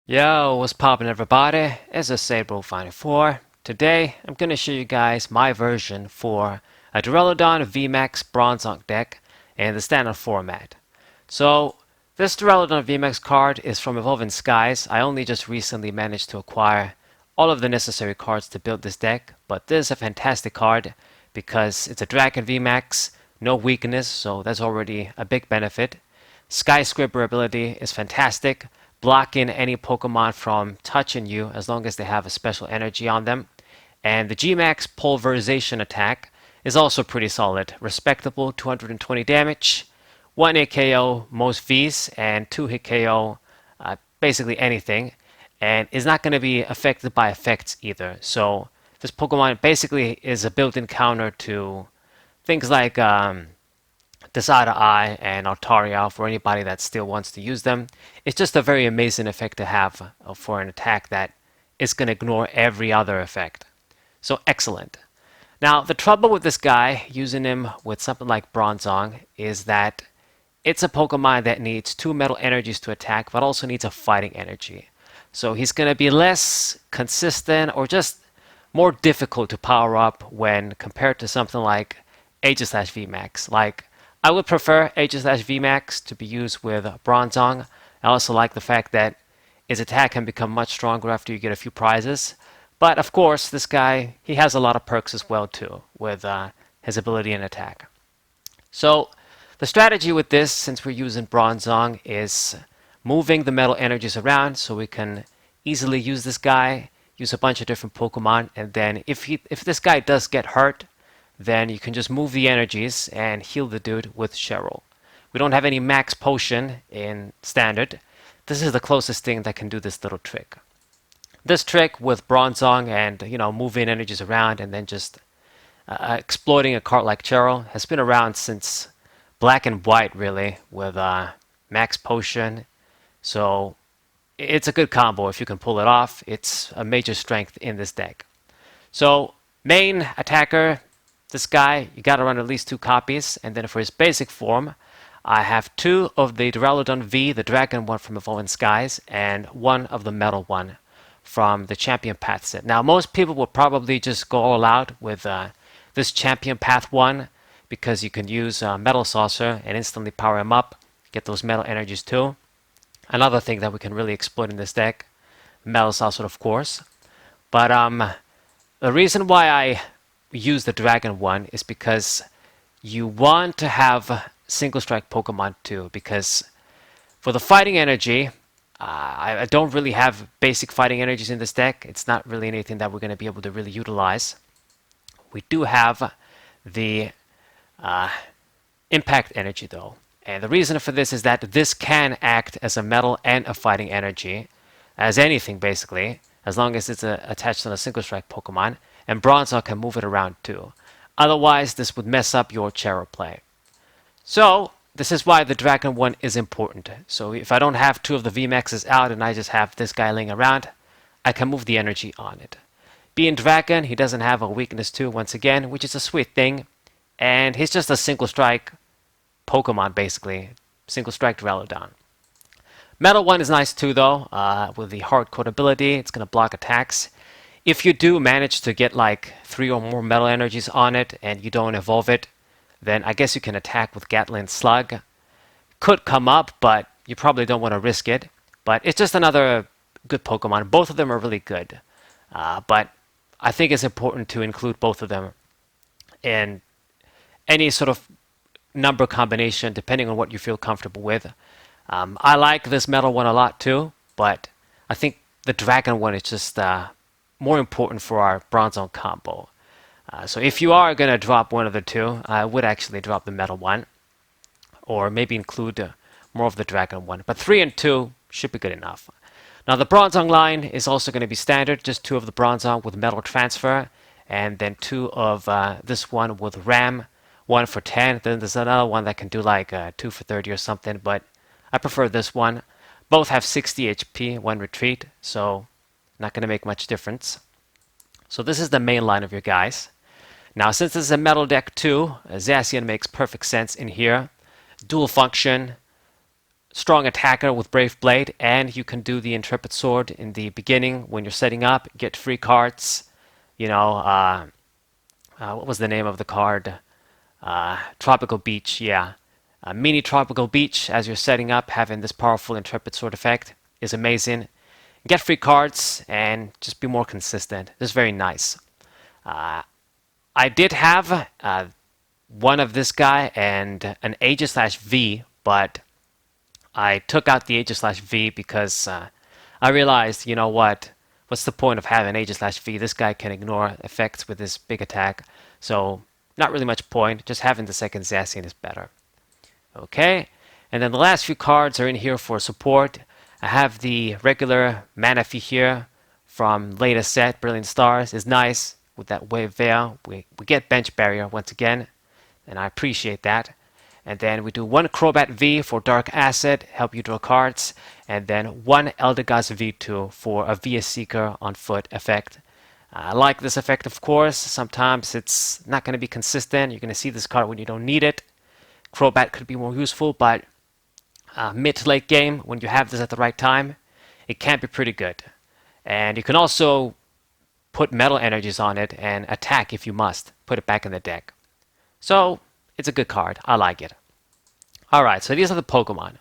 Yo, what's poppin' everybody? It's a Sabro54. Today, I'm gonna show you guys my version for a Duraludon VMAX Bronzong deck in the standard format. So, this Duraludon VMAX card is from Evolving Skies. I only just recently managed to acquire all of the necessary cards to build this deck, but this is a fantastic card because it's a Dragon VMAX, no weakness, so that's already a big benefit. Skyscraper ability is fantastic, blocking any Pokemon from touching you as long as they have a special energy on them. And the Gmax Pulverization attack is also pretty solid. Respectable 220 damage, 1 hit KO most Vs, and 2 hit KO basically anything. And is not going to be affected by effects either. So this Pokemon basically is a built-in counter to things like Desada Eye and Altaria for anybody that still wants to use them. It's just a very amazing effect to have for an attack that is going to ignore every other effect. So excellent. Now, the trouble with this guy, using him with something like Bronzong, is that it's a Pokemon that needs 2 metal energies to attack, but also needs a fighting energy. So he's going to be less consistent or just more difficult to power up when compared to something like H/VMAX. Like, I would prefer H/VMAX to be used with Bronzong. I also like the fact that his attack can become much stronger after you get a few prizes. But of course, this guy, he has a lot of perks as well too, with his ability and attack. So the strategy with this, since we're using Bronzong, is moving the metal energies around so we can easily use this guy, use a bunch of different Pokemon, and then if this guy does get hurt, then you can just move the energies and heal the dude with Cheryl. We don't have any max potion in standard. This is the closest thing that can do this little trick. This trick with Bronzong and moving energies around and then just exploiting a card like Cheryl has been around since Black and White, really, with max potion. So it's a good combo if you can pull it off. It's a major strength in this deck. So main attacker, this guy, you gotta run at least 2 copies, and then for his basic form, I have 2 of the Duraludon V, the Dragon one from Evolving Skies, and 1 of the Metal one from the Champion Path set. Now, most people will probably just go all out with this Champion Path one because you can use Metal Saucer and instantly power him up, get those metal energies too. Another thing that we can really exploit in this deck, Metal Saucer, of course. But the reason why I use the Dragon one is because you want to have single strike Pokemon too, because for the fighting energy, I don't really have basic fighting energies in this deck. It's not really anything that we're going to be able to really utilize. We do have the impact energy though, and the reason for this is that this can act as a metal and a fighting energy, as anything basically, as long as it's attached on a single strike Pokemon. And Bronzong can move it around too. Otherwise, this would mess up your Chero play. So, this is why the Dragon one is important. So if I don't have 2 of the VMAXs out and I just have this guy laying around, I can move the energy on it. Being Dragon, he doesn't have a weakness too, once again, which is a sweet thing. And he's just a single strike Pokemon, basically. Single strike Duraludon. Metal one is nice too, though, with the hard code ability. It's going to block attacks. If you do manage to get like 3 or more metal energies on it and you don't evolve it, then I guess you can attack with Gatling Slug. Could come up, but you probably don't want to risk it. But it's just another good Pokemon. Both of them are really good. But I think it's important to include both of them in any sort of number combination, depending on what you feel comfortable with. I like this metal one a lot too, but I think the Dragon one is just more important for our Bronzong combo. So if you are going to drop one of the 2, I would actually drop the metal one, or maybe include more of the Dragon one. But 3 and 2 should be good enough. Now the Bronzong line is also going to be standard, just 2 of the Bronzong with metal transfer, and then 2 of this one with Ram, 1 for 10. Then there's another one that can do like 2 for 30 or something, but I prefer this one. Both have 60 HP, 1 retreat, so not going to make much difference. So this is the main line of your guys. Now, since this is a metal deck too, Zacian makes perfect sense in here. Dual function, strong attacker with Brave Blade, and you can do the Intrepid Sword in the beginning when you're setting up, get free cards. You know, what was the name of the card? Tropical Beach, yeah. Mini Tropical Beach, as you're setting up, having this powerful Intrepid Sword effect is amazing. Get free cards and just be more consistent. It's very nice. I did have one of this guy and an Aegis/V, but I took out the Aegis/V because I realized, you know what? What's the point of having Aegis/V? This guy can ignore effects with his big attack. So, not really much point. Just having the second Zacian is better. Okay, and then the last few cards are in here for support. I have the regular Manaphy here from latest set, Brilliant Stars. Is nice with that Wave Veil. We get bench barrier once again, and I appreciate that. And then we do one Crobat V for Dark Acid, help you draw cards, and then one Eldegoss V2 for a VS Seeker on foot effect. I like this effect, of course. Sometimes it's not going to be consistent. You're going to see this card when you don't need it. Crobat could be more useful, but mid to late game, when you have this at the right time, it can be pretty good. And you can also put metal energies on it and attack if you must. Put it back in the deck. So, it's a good card. I like it. Alright, so these are the Pokemon.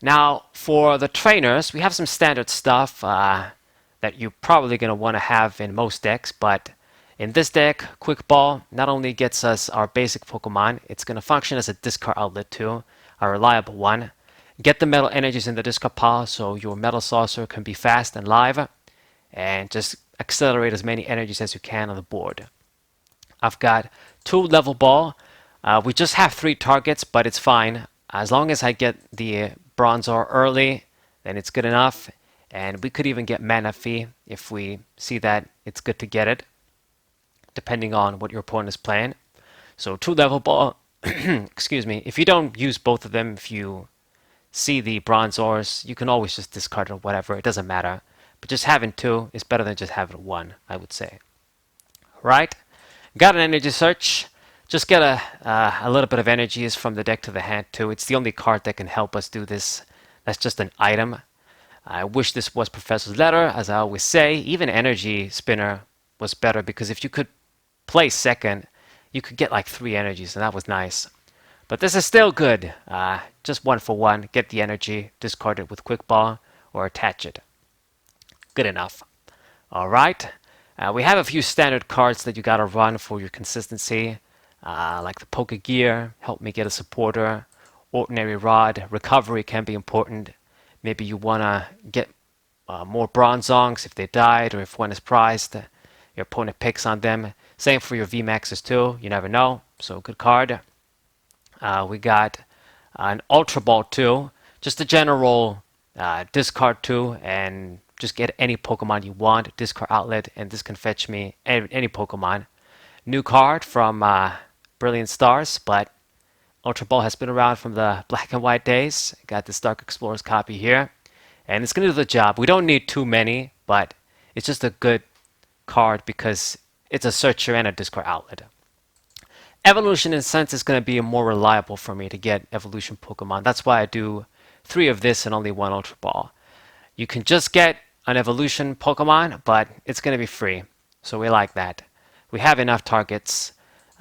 Now, for the trainers, we have some standard stuff that you're probably going to want to have in most decks, but in this deck, Quick Ball not only gets us our basic Pokemon, it's going to function as a discard outlet too, a reliable one. Get the metal energies in the discard pile so your Metal Saucer can be fast and live, and just accelerate as many energies as you can on the board. I've got 2 Level Ball. We just have 3 targets, but it's fine. As long as I get the Bronzor early, then it's good enough. And we could even get Manaphy if we see that it's good to get it, depending on what your opponent is playing. So 2 Level Ball, excuse me. If you don't use both of them, if you see the Bronzors, you can always just discard or whatever. It doesn't matter. But just having 2 is better than just having 1, I would say. Right? Got an Energy Search. Just get a little bit of energies from the deck to the hand too. It's the only card that can help us do this. That's just an item. I wish this was Professor's Letter, as I always say. Even Energy Spinner was better because if you could play second, you could get like 3 energies, and that was nice. But this is still good. Just 1 for 1. Get the energy, discard it with Quick Ball, or attach it. Good enough. Alright. We have a few standard cards that you gotta run for your consistency. Like the Poke Gear, help me get a supporter. Ordinary Rod, recovery can be important. Maybe you want to get more Bronzongs if they died or if one is prized. Your opponent picks on them. Same for your VMAXs too, you never know. So good card. We got an Ultra Ball 2, just a general discard 2 and just get any Pokemon you want, discard outlet, and this can fetch me any Pokemon. New card from Brilliant Stars, but Ultra Ball has been around from the black and white days. Got this Dark Explorer's copy here, and it's going to do the job. We don't need too many, but it's just a good card because it's a searcher and a discard outlet. Evolution, in a sense, is going to be more reliable for me to get evolution Pokemon. That's why I do 3 of this and only 1 Ultra Ball. You can just get an evolution Pokemon, but it's going to be free, so we like that. We have enough targets.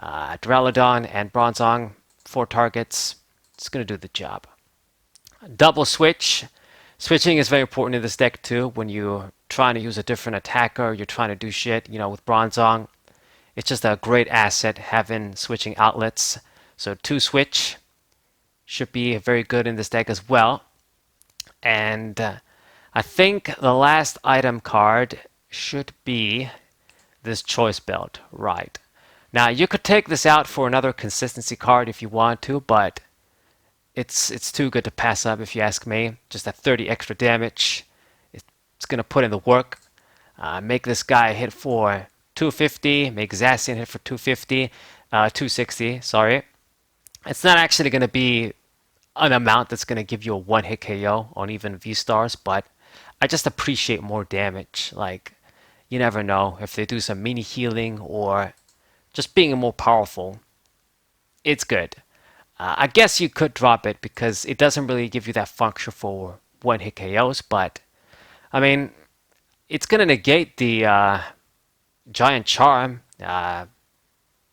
Duraludon and Bronzong, 4 targets. It's going to do the job. Double switch. Switching is very important in this deck too. When you're trying to use a different attacker, you're trying to do shit, with Bronzong. It's just a great asset having switching outlets. So 2 switch should be very good in this deck as well. And I think the last item card should be this Choice Belt, right? Now you could take this out for another consistency card if you want to, but it's too good to pass up if you ask me. Just that 30 extra damage, it's gonna put in the work. Make this guy hit for 250, make Zacian hit for 250, 260, sorry. It's not actually gonna be an amount that's gonna give you a 1-hit KO on even V-Stars, but I just appreciate more damage. Like, you never know if they do some mini healing or just being more powerful. It's good. I guess you could drop it because it doesn't really give you that function for one-hit KOs, but I mean, it's going to negate the Giant Charm.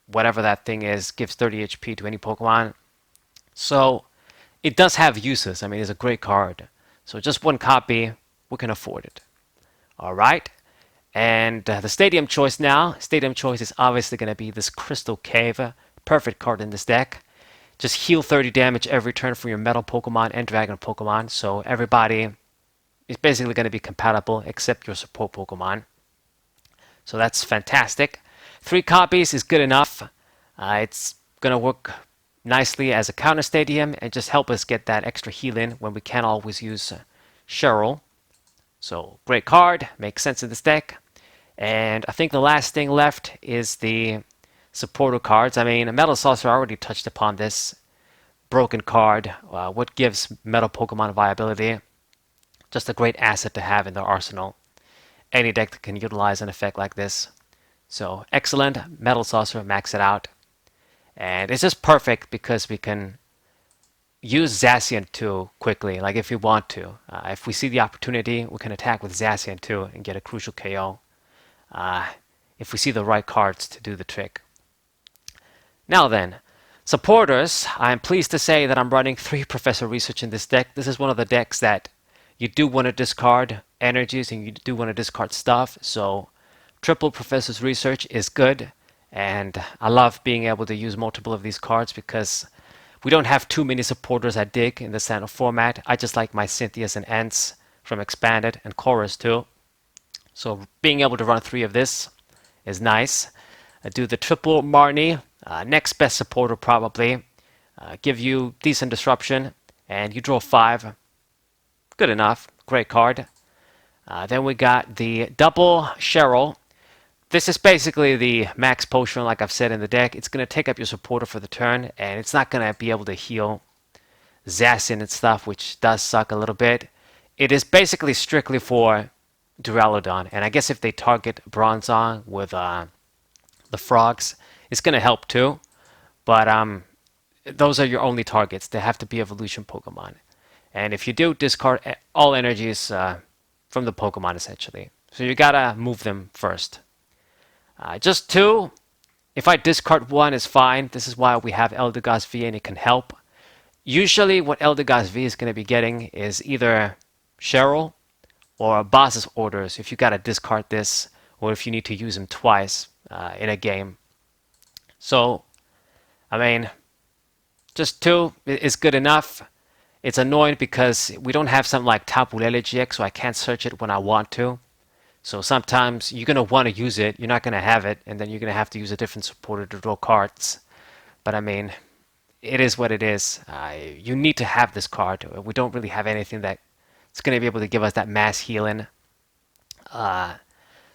Whatever that thing is, gives 30 HP to any Pokemon. So it does have uses. I mean, it's a great card. So just one copy, we can afford it. All right. And the Stadium Choice now. Stadium Choice is obviously going to be this Crystal Cave. Perfect card in this deck. Just heal 30 damage every turn for your Metal Pokemon and Dragon Pokemon. So everybody is basically going to be compatible except your support Pokemon. So that's fantastic. 3 copies is good enough. It's going to work nicely as a counter stadium and just help us get that extra heal in when we can't always use Cheryl. So great card, makes sense in this deck. And I think the last thing left is the supporter cards. I mean, Metal Saucer already touched upon this. Broken card, what gives Metal Pokemon viability. Just a great asset to have in their arsenal. Any deck that can utilize an effect like this. So excellent, Metal Saucer, max it out. And it's just perfect because we can use Zacian too quickly, like if we want to. If we see the opportunity, we can attack with Zacian too and get a crucial KO. If we see the right cards to do the trick. Now then, supporters, I'm pleased to say that I'm running 3 Professor Research in this deck. This is one of the decks that you do want to discard energies and you do want to discard stuff. So triple Professor's Research is good. And I love being able to use multiple of these cards because we don't have too many supporters I dig in the standard format. I just like my Cynthias and Ents from Expanded and Chorus too. So being able to run 3 of this is nice. Do the triple Marnie, next best supporter probably. Give you decent disruption and you draw 5. Good enough, great card. Then we got the double Cheryl. This is basically the max potion, like I've said in the deck. It's going to take up your supporter for the turn, and it's not going to be able to heal Zacian and stuff, which does suck a little bit. It is basically strictly for Duraludon, and I guess if they target Bronzong with the frogs, it's going to help too. But those are your only targets. They have to be evolution Pokemon. And if you do, discard all energies from the Pokemon, essentially. So you got to move them first. Just 2. If I discard 1 is fine. This is why we have Eldegoss V and it can help. Usually what Eldegoss V is going to be getting is either Cheryl or Boss's Orders if you got to discard this or if you need to use them twice in a game. So, I mean, just 2 is good enough. It's annoying because we don't have something like Tapu Lele GX, so I can't search it when I want to. So sometimes you're going to want to use it, you're not going to have it, and then you're going to have to use a different supporter to draw cards. But I mean, it is what it is. You need to have this card. We don't really have anything that's going to be able to give us that mass healing.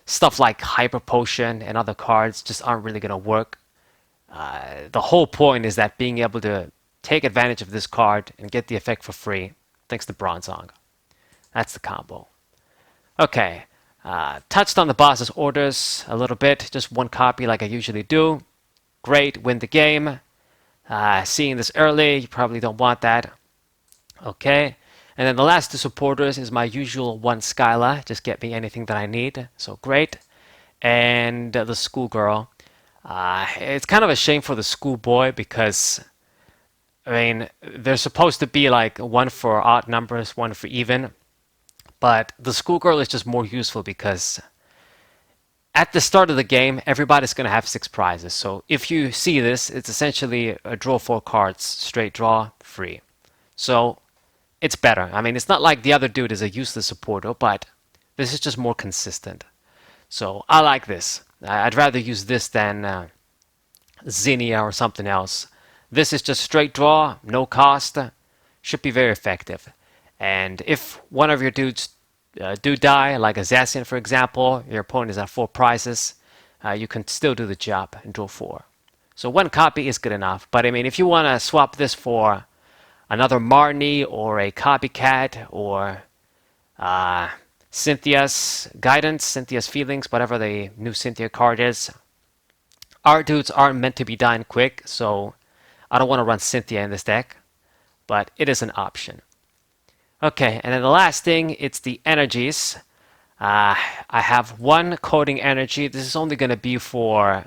Stuff like Hyper Potion and other cards just aren't really going to work. The whole point is that being able to take advantage of this card and get the effect for free, thanks to Bronzong. That's the combo. Okay. Touched on the boss's orders a little bit, just 1 copy like I usually do. Great, win the game. Seeing this early, you probably don't want that. Okay, and then the last 2 supporters is my usual 1 Skyla, just get me anything that I need, so great. And the schoolgirl. It's kind of a shame for the schoolboy because, I mean, they're supposed to be like 1 for odd numbers, 1 for even. But the schoolgirl is just more useful because at the start of the game, everybody's going to have 6 prizes. So if you see this, it's essentially a draw 4 cards, straight draw, free. So it's better. I mean, it's not like the other dude is a useless supporter, but this is just more consistent. So I like this. I'd rather use this than Zinnia or something else. This is just straight draw, no cost, should be very effective. And if one of your dudes do die, like a Zacian for example, your opponent is at 4 prizes, you can still do the job and draw 4. So 1 copy is good enough. But I mean, if you want to swap this for another Marnie or a copycat or Cynthia's Guidance, Cynthia's Feelings, whatever the new Cynthia card is, our dudes aren't meant to be dying quick, so I don't want to run Cynthia in this deck, but it is an option. Okay, and then the last thing, it's the energies. I have one coding energy. This is only going to be for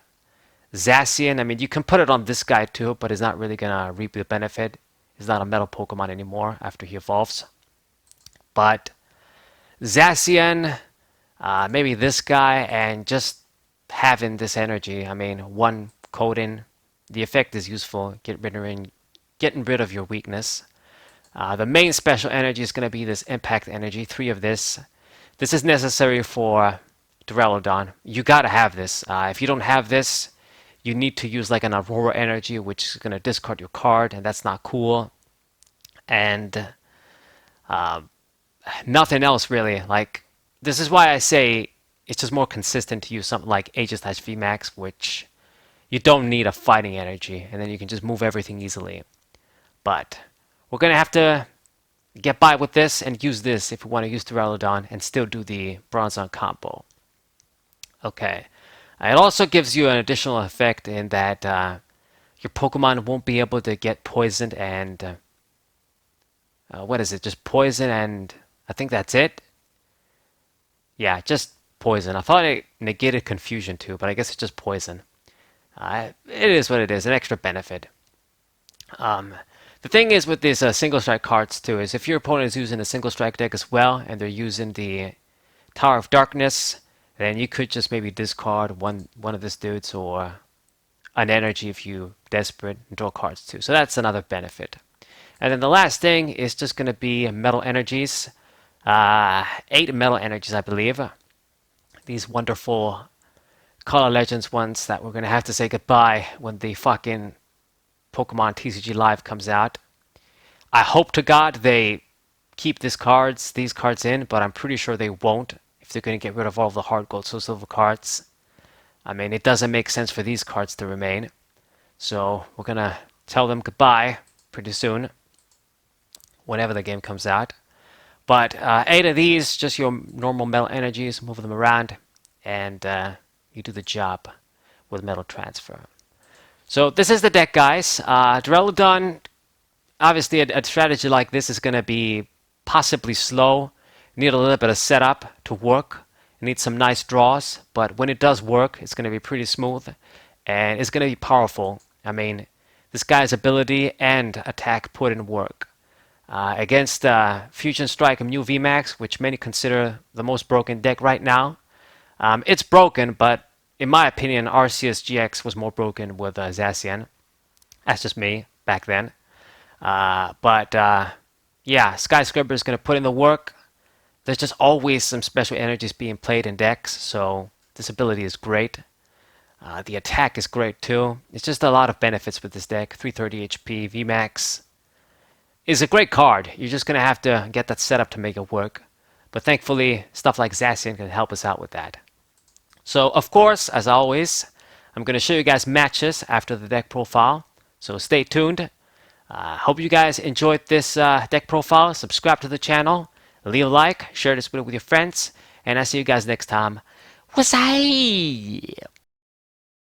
Zacian. I mean, you can put it on this guy too, but it's not really going to reap the benefit. He's not a metal Pokemon anymore after he evolves. But Zacian, maybe this guy, and just having this energy. I mean, one coding, the effect is useful, getting rid of your weakness. The main special energy is going to be this impact energy, 3 of this. This is necessary for Duraludon. You gotta have this. If you don't have this, you need to use like an Aurora energy, which is going to discard your card, and that's not cool. And nothing else really. Like, this is why I say it's just more consistent to use something like Aegis-Slash VMAX, which you don't need a fighting energy, and then you can just move everything easily. But we're going to have to get by with this and use this if we want to use Duraludon and still do the Bronzong combo. Okay. It also gives you an additional effect in that your Pokemon won't be able to get poisoned and... what is it? Just poison and... I think that's it? Yeah, just poison. I thought it negated confusion too, but I guess it's just poison. It is what it is, an extra benefit. The thing is with these single strike cards too, is if your opponent is using a single strike deck as well, and they're using the Tower of Darkness, then you could just maybe discard one of these dudes or an energy if you desperate and draw cards too. So that's another benefit. And then the last thing is just going to be metal energies. 8 metal energies, I believe. These wonderful Color Legends ones that we're going to have to say goodbye when the fucking Pokemon TCG Live comes out. I hope to God they keep these cards in, but I'm pretty sure they won't if they're going to get rid of all the hard gold, soul silver cards. I mean, it doesn't make sense for these cards to remain. So we're going to tell them goodbye pretty soon, whenever the game comes out. But 8 of these, just your normal metal energies, move them around, and you do the job with metal transfer. So this is the deck, guys. Duraludon, obviously a strategy like this is going to be possibly slow. You need a little bit of setup to work. You need some nice draws, but when it does work, it's going to be pretty smooth, and it's going to be powerful. I mean, this guy's ability and attack put in work. Against Fusion Strike Mew VMAX, which many consider the most broken deck right now. It's broken, but in my opinion, Arceus GX was more broken with Zacian. That's just me back then. Yeah, Skyscraper is going to put in the work. There's just always some special energies being played in decks, so this ability is great. The attack is great too. It's just a lot of benefits with this deck. 330 HP, VMAX is a great card. You're just going to have to get that set up to make it work. But thankfully, stuff like Zacian can help us out with that. So, of course, as always, I'm going to show you guys matches after the deck profile. So stay tuned. Hope you guys enjoyed this deck profile. Subscribe to the channel. Leave a like. Share this video with your friends. And I'll see you guys next time. What's up?